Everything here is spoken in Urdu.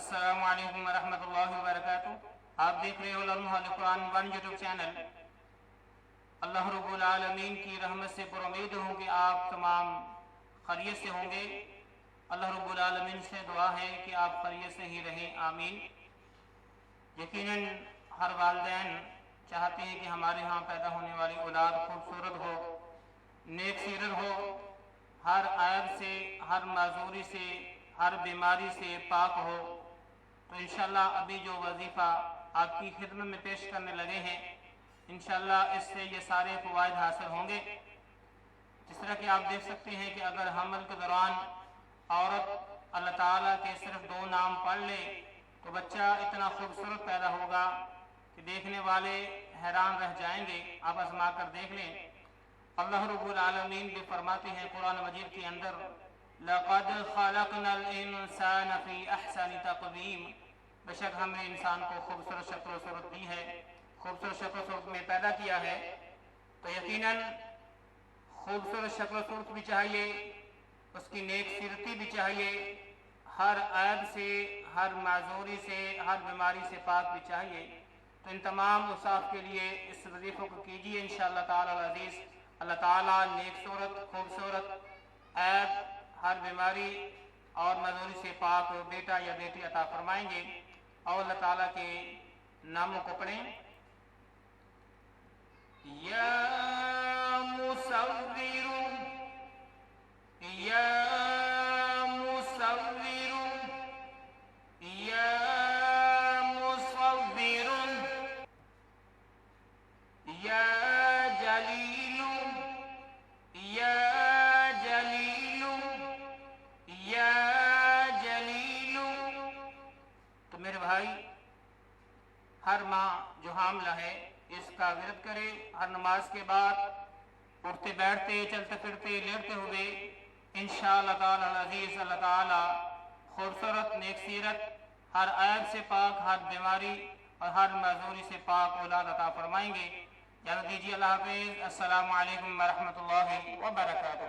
السلام علیکم ورحمۃ اللہ وبرکاتہ۔ آپ دیکھ رہے ہو لمحہ قرآن 1 یوٹیوب چینل۔ اللہ رب العالمین کی رحمت سے پر امید ہوں کہ آپ تمام خیریت سے ہوں گے۔ اللہ رب العالمین سے دعا ہے کہ آپ خیریت سے ہی رہیں، آمین۔ یقیناً ہر والدین چاہتے ہیں کہ ہمارے ہاں پیدا ہونے والی اولاد خوبصورت ہو، نیک سیرت ہو، ہر عیب سے، ہر معذوری سے، ہر بیماری سے پاک ہو۔ تو انشاءاللہ ابھی جو وظیفہ آپ کی خدمت میں پیش کرنے لگے ہیں، انشاءاللہ اس سے یہ سارے فوائد حاصل ہوں گے۔ جس طرح کہ آپ دیکھ سکتے ہیں کہ اگر حمل کے دوران عورت اللہ تعالیٰ کے صرف 2 نام پڑھ لے تو بچہ اتنا خوبصورت پیدا ہوگا کہ دیکھنے والے حیران رہ جائیں گے۔ آپ آزما کر دیکھ لیں۔ اللہ رب العالمین بھی فرماتے ہیں قرآن مجید کے اندر، لَقَدْ خَلَقْنَا الْإِنسَانَ فِي أَحْسَنِ تَقْوِيمٍ، بے شک ہم نے انسان کو خوبصورت شکل و صورت دی ہے، خوبصورت شکل و صورت میں پیدا کیا ہے۔ تو یقیناً خوبصورت شکل و صورت بھی چاہیے، اس کی نیک سیرتی بھی چاہیے، ہر عیب سے، ہر معذوری سے، ہر بیماری سے پاک بھی چاہیے۔ تو ان تمام اوصاف کے لیے اس وظیفے کو کیجیے انشاءاللہ تعالی العزیز۔ اللہ تعالیٰ نیک صورت، خوبصورت، عیب، ہر بیماری اور معذوری سے پاک بیٹا یا بیٹی عطا فرمائیں گے۔ اور اللہ تعالیٰ کے ناموں کو پڑھیں۔ یا مصور، یا مصور، یا مصور، یا جلیل، یا جلیل، یا جلیل۔ تو میرے بھائی، ہر ماں جو حاملہ ہے اس کا ورد کرے، ہر نماز کے بعد اٹھتے بیٹھتے، چلتے پھرتے، لیٹتے ہوئے، انشاءاللہ تعالی العزیز اللہ تعالی خوبصورت، نیک سیرت، ہر عیب سے پاک، ہر بیماری اور ہر معذوری سے پاک اولاد عطا فرمائیں گے۔ اجازت دیجیے، اللہ حافظ، السلام علیکم ورحمۃ اللہ وبرکاتہ۔